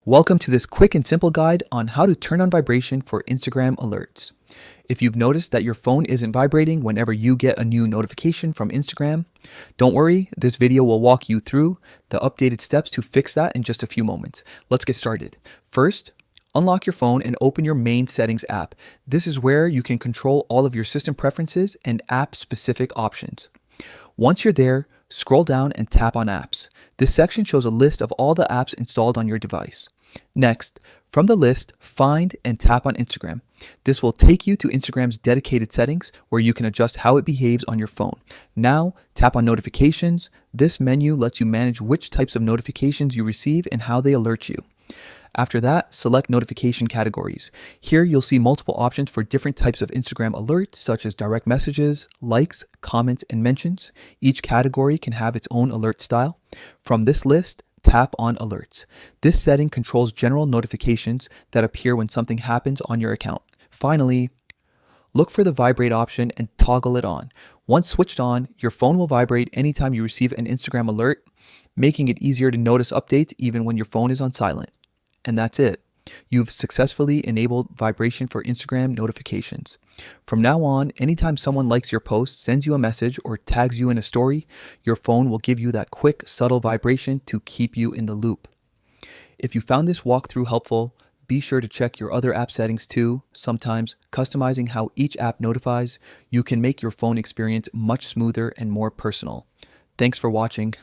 Welcome to this quick and simple guide on how to turn on vibration for Instagram alerts. If you've noticed that your phone isn't vibrating whenever you get a new notification from Instagram, don't worry, this video will walk you through the updated steps to fix that in just a few moments. Let's get started. First, unlock your phone and open your main settings app. This is where you can control all of your system preferences and app-specific options. Once you're there, scroll down and tap on apps. This section shows a list of all the apps installed on your device. Next, from the list, find and tap on Instagram. This will take you to Instagram's dedicated settings where you can adjust how it behaves on your phone. Now, tap on notifications. This menu lets you manage which types of notifications you receive and how they alert you. After that, select notification categories. Here you'll see multiple options for different types of Instagram alerts, such as direct messages, likes, comments, and mentions. Each category can have its own alert style. From this list, tap on alerts. This setting controls general notifications that appear when something happens on your account. Finally, look for the vibrate option and toggle it on. Once switched on, your phone will vibrate anytime you receive an Instagram alert, making it easier to notice updates even when your phone is on silent. And that's it. You've successfully enabled vibration for Instagram notifications. From now on, anytime someone likes your post, sends you a message, or tags you in a story, your phone will give you that quick, subtle vibration to keep you in the loop. If you found this walkthrough helpful, be sure to check your other app settings too. Sometimes, customizing how each app notifies, you can make your phone experience much smoother and more personal. Thanks for watching.